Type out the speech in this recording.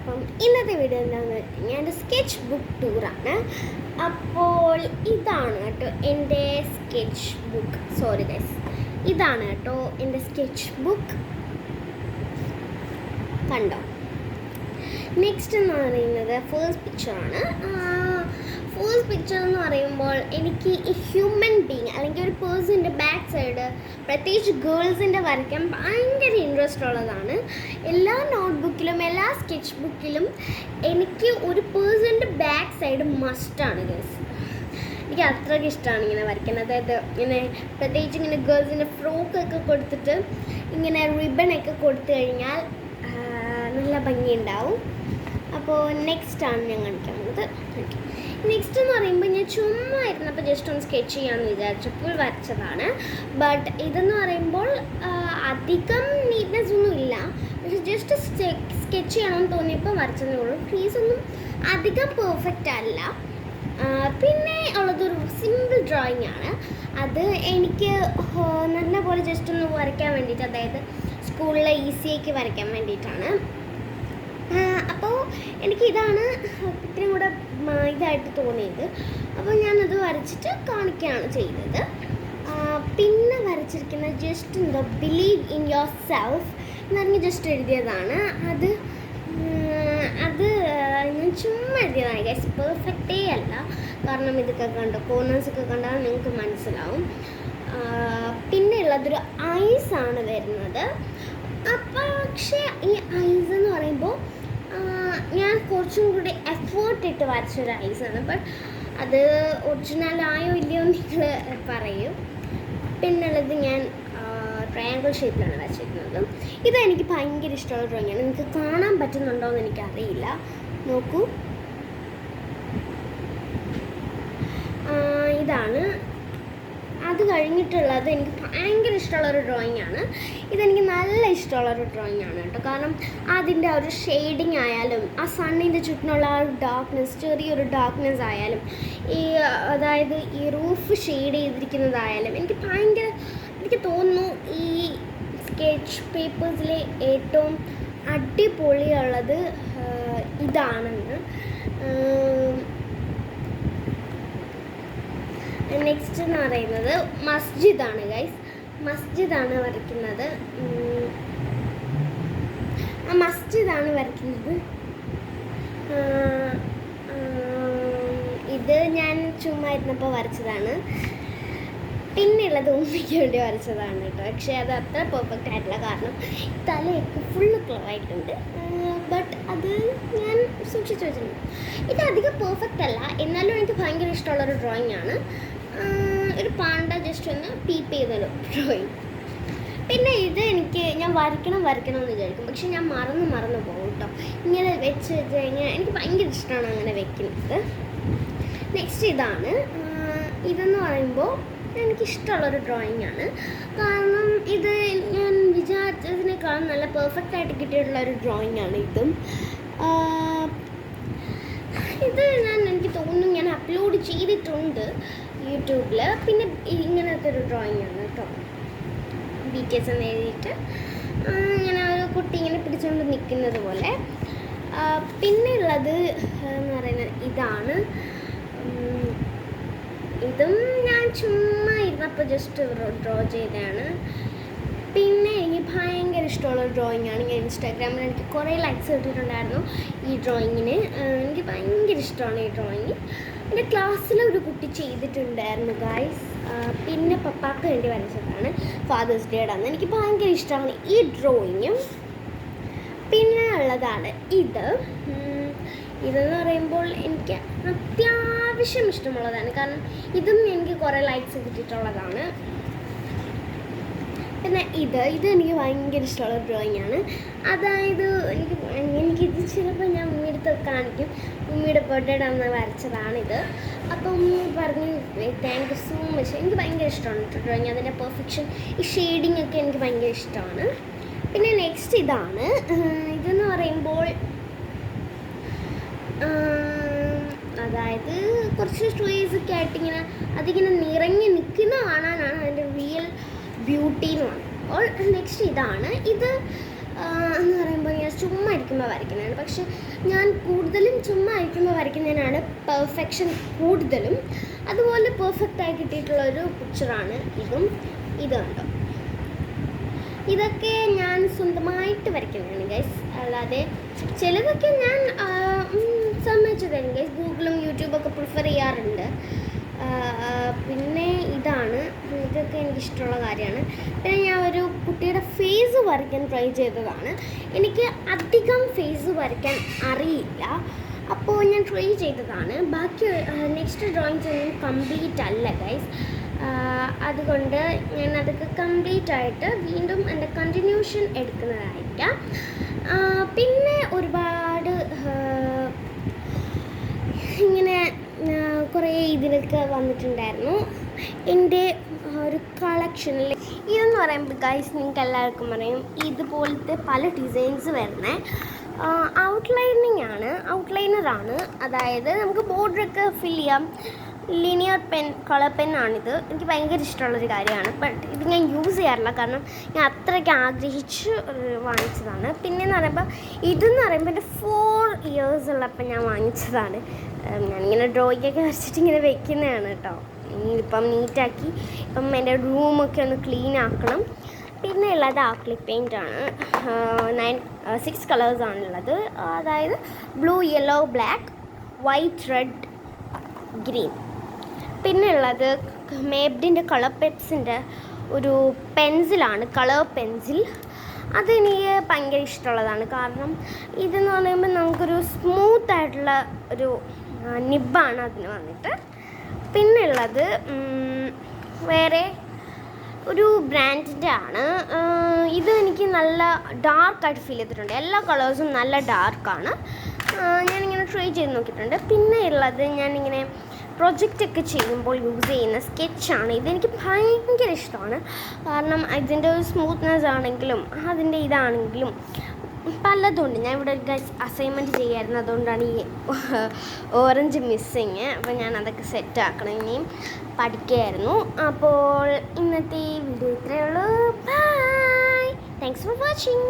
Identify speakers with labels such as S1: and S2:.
S1: അപ്പം ഇന്നത്തെ വീഡിയോ എന്താണെന്ന് വെച്ചാൽ എൻ്റെ സ്കെച്ച് ബുക്ക് ടൂറാണ്. അപ്പോൾ ഇതാണ് കേട്ടോ എൻ്റെ സ്കെച്ച് ബുക്ക്. സോറി ഗൈസ്, ഇതാണ് കേട്ടോ എൻ്റെ സ്കെച്ച് ബുക്ക്. കണ്ടോ? നെക്സ്റ്റ് എന്ന് പറയുന്നത് ഫേസ്റ്റ് പിക്ചറാണ്. ഫേസ്റ്റ് പിക്ചർ എന്ന് പറയുമ്പോൾ എനിക്ക് ഈ ഹ്യൂമൻ ബീങ് അല്ലെങ്കിൽ ഒരു പേഴ്സൻ്റെ ബാക്ക് സൈഡ്, പ്രത്യേകിച്ച് ഗേൾസിൻ്റെ വരയ്ക്കാൻ ഭയങ്കര ഇൻട്രസ്റ്റ് ഉള്ളതാണ്. എല്ലാ നോട്ട്ബുക്കിലും എല്ലാ സ്കെച്ച് ബുക്കിലും എനിക്ക് ഒരു പേഴ്സൻ്റെ ബാക്ക് സൈഡ് മസ്റ്റാണ് ഗൈസ്. എനിക്ക് അത്രയ്ക്ക് ഇഷ്ടമാണ് ഇങ്ങനെ വരയ്ക്കുന്നത്. അതായത് ഇങ്ങനെ പ്രത്യേകിച്ച് ഇങ്ങനെ ഗേൾസിൻ്റെ ഫ്രോക്കൊക്കെ കൊടുത്തിട്ട് ഇങ്ങനെ റിബണൊക്കെ കൊടുത്തു കഴിഞ്ഞാൽ നല്ല ഭംഗിയുണ്ടാവും. അപ്പോൾ നെക്സ്റ്റാണ് ഞാൻ കാണിക്കുന്നത്. നെക്സ്റ്റ് എന്ന് പറയുമ്പോൾ ഞാൻ ചുമ്മാ ഇരുന്നപ്പോൾ ജസ്റ്റ് ഒന്ന് സ്കെച്ച് ചെയ്യാമെന്ന് വിചാരിച്ചപ്പോൾ വരച്ചതാണ്. ബട്ട് ഇതെന്ന് പറയുമ്പോൾ അധികം നീറ്റ്നെസ് ഒന്നും ഇല്ല, പക്ഷെ ജസ്റ്റ് സ്കെച്ച് ചെയ്യണമെന്ന് തോന്നിയപ്പോൾ വരച്ചതേ ഉള്ളൂ. ഫീസൊന്നും അധികം പെർഫെക്റ്റ് അല്ല. പിന്നെ ഉള്ളതൊരു സിമ്പിൾ ഡ്രോയിങ് ആണ്. അത് എനിക്ക് നല്ലപോലെ ജസ്റ്റ് ഒന്ന് വരയ്ക്കാൻ വേണ്ടിയിട്ട്, അതായത് സ്കൂളിലെ ഈസിയാക്കി വരയ്ക്കാൻ വേണ്ടിയിട്ടാണ്. അപ്പോൾ എനിക്കിതാണ് ഇത്രയും കൂടെ ഇതായിട്ട് തോന്നിയത്. അപ്പോൾ ഞാനത് വരച്ചിട്ട് കാണിക്കുകയാണ് ചെയ്തത്. പിന്നെ വരച്ചിരിക്കുന്നത് ജസ്റ്റ് എന്താ ബിലീവ് ഇൻ യുവർ സെൽഫ് എന്നറിഞ്ഞ് ജസ്റ്റ് എഴുതിയതാണ്. അത് ഞാൻ ചുമ്മാ എഴുതിയതാണ് ഗൈസ്, പെർഫെക്റ്റേ അല്ല. കാരണം ഇതൊക്കെ കണ്ടോ, കോർണേഴ്സൊക്കെ കണ്ടാൽ നിങ്ങൾക്ക് മനസ്സിലാവും. പിന്നെ ഉള്ളതൊരു ഐസാണ് വരുന്നത്. പക്ഷേ ഈ ഐസ് എന്ന് പറയുമ്പോൾ ഞാൻ കുറച്ചും കൂടി എഫേർട്ട് ഇട്ട് വരച്ചൊരു ഐസാണ്. ബട്ട് അത് ഒറിജിനലായോ ഇല്ലയോ നിങ്ങൾ പറയും. പിന്നുള്ളത് ഞാൻ ട്രയാങ്കിൾ ഷേപ്പിലാണ് വരച്ചിരിക്കുന്നത്. ഇതെനിക്ക് ഭയങ്കര ഇഷ്ടമുള്ള ഡ്രോയിങ്ങാണ്. നിങ്ങൾക്ക് കാണാൻ പറ്റുന്നുണ്ടോ എന്ന് എനിക്കറിയില്ല. നോക്കൂ, ഇതാണ്. അത് കഴിഞ്ഞിട്ടുള്ളത് എനിക്ക് ഭയങ്കര ഇഷ്ടമുള്ളൊരു ഡ്രോയിങ്ങാണ്. ഇതെനിക്ക് നല്ല ഇഷ്ടമുള്ളൊരു ഡ്രോയിങ്ങാണ് കേട്ടോ. കാരണം അതിൻ്റെ ഒരു ഷെയ്ഡിങ് ആയാലും, ആ സണ്ണിൻ്റെ ചുറ്റിനുള്ള ആ ഒരു ഡാർക്ക്നെസ്, ചെറിയൊരു ഡാർക്ക്നെസ് ആയാലും, അതായത് ഈ റൂഫ് ഷെയ്ഡ് ചെയ്തിരിക്കുന്നതായാലും എനിക്ക് തോന്നുന്നു ഈ സ്കെച്ച് പേപ്പേഴ്സിലെ ഏറ്റവും അടിപൊളിയുള്ളത് ഇതാണെന്ന്. നെക്സ്റ്റ് എന്ന് പറയുന്നത് മസ്ജിദാണ് ഗൈസ്. മസ്ജിദാണ് വരയ്ക്കുന്നത്. മസ്ജിദാണ് വരയ്ക്കുന്നത്. ഇത് ഞാൻ ചുമ്മാ ഇരുന്നപ്പോൾ വരച്ചതാണ്. പിന്നെയുള്ളത് ഉമ്മയ്ക്ക് വേണ്ടി വരച്ചതാണ് കേട്ടോ. പക്ഷേ അത് അത്ര പെർഫെക്റ്റ് ആയിട്ടില്ല, കാരണം തലയൊക്കെ ഫുള്ള് ക്ലോറായിട്ടുണ്ട്. ബട്ട് അത് ഞാൻ സൂക്ഷിച്ച് വെച്ചിട്ടുണ്ട്. ഇത് അധികം പെർഫെക്റ്റ് അല്ല, എന്നാലും എനിക്ക് ഭയങ്കര ഇഷ്ടമുള്ളൊരു ഡ്രോയിങ് ആണ്. ഒരു പാണ്ട ജസ്റ്റ് ഒന്ന് പീപ്പ് ചെയ്തൊരു ഡ്രോയിങ്. പിന്നെ ഇത് ഞാൻ വരയ്ക്കണം എന്ന് വിചാരിക്കും, പക്ഷെ ഞാൻ മറന്നു പോകും കേട്ടോ. ഇങ്ങനെ വെച്ച് കഴിഞ്ഞാൽ എനിക്ക് ഭയങ്കര ഇഷ്ടമാണ് അങ്ങനെ വെക്കുന്നത്. നെക്സ്റ്റ് ഇതെന്ന് പറയുമ്പോൾ എനിക്കിഷ്ടമുള്ളൊരു ഡ്രോയിങ് ആണ്. കാരണം ഇത് ഞാൻ വിചാരിച്ചതിനേക്കാളും നല്ല പെർഫെക്റ്റ് ആയിട്ട് കിട്ടിയിട്ടുള്ളൊരു ഡ്രോയിങ് ആണ് ഇതും. ഇത് എനിക്ക് തോന്നുന്നു ഞാൻ അപ്ലോഡ് ചെയ്തിട്ടുണ്ട് യൂട്യൂബിൽ. പിന്നെ ഇങ്ങനത്തെ ഒരു ഡ്രോയിങ് ആണ് കേട്ടോ. BTS എന്ന് എഴുതിയിട്ട് ഇങ്ങനെ ഒരു കുട്ടി ഇങ്ങനെ പിടിച്ചുകൊണ്ട് നിൽക്കുന്നത് പോലെ. പിന്നെ ഉള്ളത് എന്ന് പറയുന്നത് ഇതാണ്. ഇതും ഞാൻ ചുമ്മാ ഇരുന്നപ്പോൾ ജസ്റ്റ് ഡ്രോ ചെയ്തതാണ്. പിന്നെ എനിക്ക് ഭയങ്കര ഇഷ്ടമുള്ള ഡ്രോയിങ് ആണ്. ഞാൻ ഇൻസ്റ്റാഗ്രാമിൽ എനിക്ക് കുറേ ലൈക്സ് കിട്ടിയിട്ടുണ്ടായിരുന്നു ഈ ഡ്രോയിങ്ങിന്. എനിക്ക് ഭയങ്കര ഇഷ്ടമാണ് ഈ ഡ്രോയിങ്. എൻ്റെ ക്ലാസ്സിലൊരു കുട്ടി ചെയ്തിട്ടുണ്ടായിരുന്നു ഗൈസ്. പിന്നെ പപ്പാക്ക് വേണ്ടി വരച്ചതാണ്, ഫാദേഴ്സ് ഡേയുടെ അന്ന്. എനിക്ക് ഭയങ്കര ഇഷ്ടമാണ് ഈ ഡ്രോയിങ്ങും. പിന്നെ ഉള്ളതാണ് ഇതെന്ന് പറയുമ്പോൾ എനിക്ക് അത്യാവശ്യം ഇഷ്ടമുള്ളതാണ്, കാരണം ഇതും എനിക്ക് കുറേ ലൈക്സ് കിട്ടിയിട്ടുള്ളതാണ്. പിന്നെ ഇത് എനിക്ക് ഭയങ്കര ഇഷ്ടമുള്ള ഡ്രോയിങ് ആണ്. അതായത് എനിക്കിത് ചിലപ്പോൾ ഞാൻ ഉമ്മിയെടുത്ത് കാണിക്കും. ഉമ്മിയുടെ ബർത്ത്ഡേയുടെ അന്ന് വരച്ചതാണിത്. അപ്പോൾ ഉമ്മി പറഞ്ഞു താങ്ക് യു സോ മച്ച്. എനിക്ക് ഭയങ്കര ഇഷ്ടമാണ് ഡ്രോയിങ്, അതിൻ്റെ പെർഫെക്ഷൻ, ഈ ഷെയ്ഡിങ് ഒക്കെ എനിക്ക് ഭയങ്കര ഇഷ്ടമാണ്. പിന്നെ നെക്സ്റ്റ് ഇതെന്ന് പറയുമ്പോൾ അതായത് കുറച്ച് ട്രീസൊക്കെ ആയിട്ട് അതിങ്ങനെ നിറഞ്ഞ് നിൽക്കുന്ന കാണാനാണ് അതിൻ്റെ റിയൽ ബ്യൂട്ടി എന്ന് പറയുമ്പോൾ. നെക്സ്റ്റ് ഇത് എന്ന് പറയുമ്പോൾ ഞാൻ ചുമ്മാ ഇരിക്കുമ്പോൾ വരയ്ക്കുന്നതാണ്. പക്ഷെ ഞാൻ കൂടുതലും ചുമ്മാ ഇരിക്കുമ്പോൾ വരയ്ക്കുന്നതിനാണ് പെർഫെക്ഷൻ കൂടുതലും. അതുപോലെ പെർഫെക്റ്റായി കിട്ടിയിട്ടുള്ളൊരു പിക്ചറാണ് ഇതുണ്ടോ. ഇതൊക്കെ ഞാൻ സ്വന്തമായിട്ട് വരയ്ക്കുന്നതാണ് ഗൈസ്. അല്ലാതെ ചിലതൊക്കെ ഞാൻ സമ്മതിച്ചു തരും ഗൈസ്. ഗൂഗിളും യൂട്യൂബൊക്കെ പ്രിഫർ ചെയ്യാറുണ്ട്. പിന്നെ ഇതൊക്കെ എനിക്കിഷ്ടമുള്ള കാര്യമാണ്. പിന്നെ ഞാൻ ഒരു കുട്ടിയുടെ ഫേസ് വരയ്ക്കാൻ ട്രൈ ചെയ്തതാണ്. എനിക്ക് അധികം ഫേസ് വരയ്ക്കാൻ അറിയില്ല, അപ്പോൾ ഞാൻ ട്രൈ ചെയ്തതാണ്. ബാക്കി നെക്സ്റ്റ് ഡ്രോയിങ്സ് ഒന്നും കംപ്ലീറ്റ് അല്ല ഗൈസ്. അതുകൊണ്ട് ഞാൻ അതൊക്കെ കംപ്ലീറ്റ് ആയിട്ട് വീണ്ടും എൻ്റെ കണ്ടിന്യൂഷൻ എടുക്കുന്നതായിരിക്കാം. പിന്നെ ഒരുപാട് ഇങ്ങനെ കുറേ ഇതിലൊക്കെ വന്നിട്ടുണ്ടായിരുന്നു എൻ്റെ ഒരു കളക്ഷനിൽ. ഇതെന്ന് പറയുമ്പോൾ ഗൈസ് നിങ്ങൾക്ക് എല്ലാവർക്കും അറിയാം ഇതുപോലത്തെ പല ഡിസൈൻസ് വരുന്നത് ഔട്ട്ലൈനറാണ്. അതായത് നമുക്ക് ബോർഡറൊക്കെ ഫിൽ ചെയ്യാം. ലിനിയർ കളർ പെന്നാണിത്. എനിക്ക് ഭയങ്കര ഇഷ്ടമുള്ളൊരു കാര്യമാണ്. ബട്ട് ഇത് ഞാൻ യൂസ് ചെയ്യാറില്ല, കാരണം ഞാൻ അത്രയ്ക്ക് ആഗ്രഹിച്ച് വാങ്ങിച്ചതാണ്. പിന്നെയെന്ന് പറയുമ്പോൾ ഇതെന്ന് പറയുമ്പോൾ എൻ്റെ 4 years ഉള്ളപ്പോൾ ഞാൻ വാങ്ങിച്ചതാണ്. ഞാനിങ്ങനെ ഡ്രോയിങ്ങൊക്കെ വരച്ചിട്ട് ഇങ്ങനെ വെക്കുന്നതാണ് കേട്ടോ. ഇപ്പം നീറ്റാക്കി ഇപ്പം എൻ്റെ റൂമൊക്കെ ഒന്ന് ക്ലീൻ ആക്കണം. പിന്നെ ഉള്ളത് ആക്രിലിക് പെയിൻ്റാണ്. 6 കളേഴ്സാണുള്ളത്. അതായത് blue, yellow, black, white, red, green. പിന്നെ ഉള്ളത് മേബ്ഡിൻ്റെ കളർ പെപ്സിൻ്റെ ഒരു പെൻസിലാണ്, കളർ പെൻസിൽ. അതെനിക്ക് ഭയങ്കര ഇഷ്ടമുള്ളതാണ്. കാരണം ഇതെന്ന് പറയുമ്പോൾ നമുക്കൊരു സ്മൂത്തായിട്ടുള്ള ഒരു നിബ്ബാണ് അതിന് വന്നിട്ട്. പിന്നെ ഉള്ളത് വേറെ ഒരു ബ്രാൻഡിൻ്റെ ആണ്. ഇത് എനിക്ക് നല്ല ഡാർക്കായിട്ട് ഫീൽ ചെയ്തിട്ടുണ്ട്. എല്ലാ കളേഴ്സും നല്ല ഡാർക്കാണ്. ഞാനിങ്ങനെ ട്രൈ ചെയ്ത് നോക്കിയിട്ടുണ്ട്. പിന്നെ ഉള്ളത് ഞാനിങ്ങനെ പ്രൊജക്റ്റൊക്കെ ചെയ്യുമ്പോൾ യൂസ് ചെയ്യുന്ന സ്കെച്ചാണ്. ഇതെനിക്ക് ഭയങ്കര ഇഷ്ടമാണ്. കാരണം ഇതിൻ്റെ ഒരു സ്മൂത്ത്നെസ് ആണെങ്കിലും അതിൻ്റെ ഇതാണെങ്കിലും പലതുണ്ട്. ഞാൻ ഇവിടെ ഒരു അസൈൻമെൻറ്റ് ചെയ്യായിരുന്നു, അതുകൊണ്ടാണ് ഈ ഓറഞ്ച് മിസ്സിങ്. അപ്പോൾ ഞാൻ അതൊക്കെ സെറ്റാക്കണം, ഇനിയും പഠിക്കുകയായിരുന്നു. അപ്പോൾ ഇന്നത്തെ വീഡിയോ ഇത്രയേ ഉള്ളൂ. Bye, thanks for watching.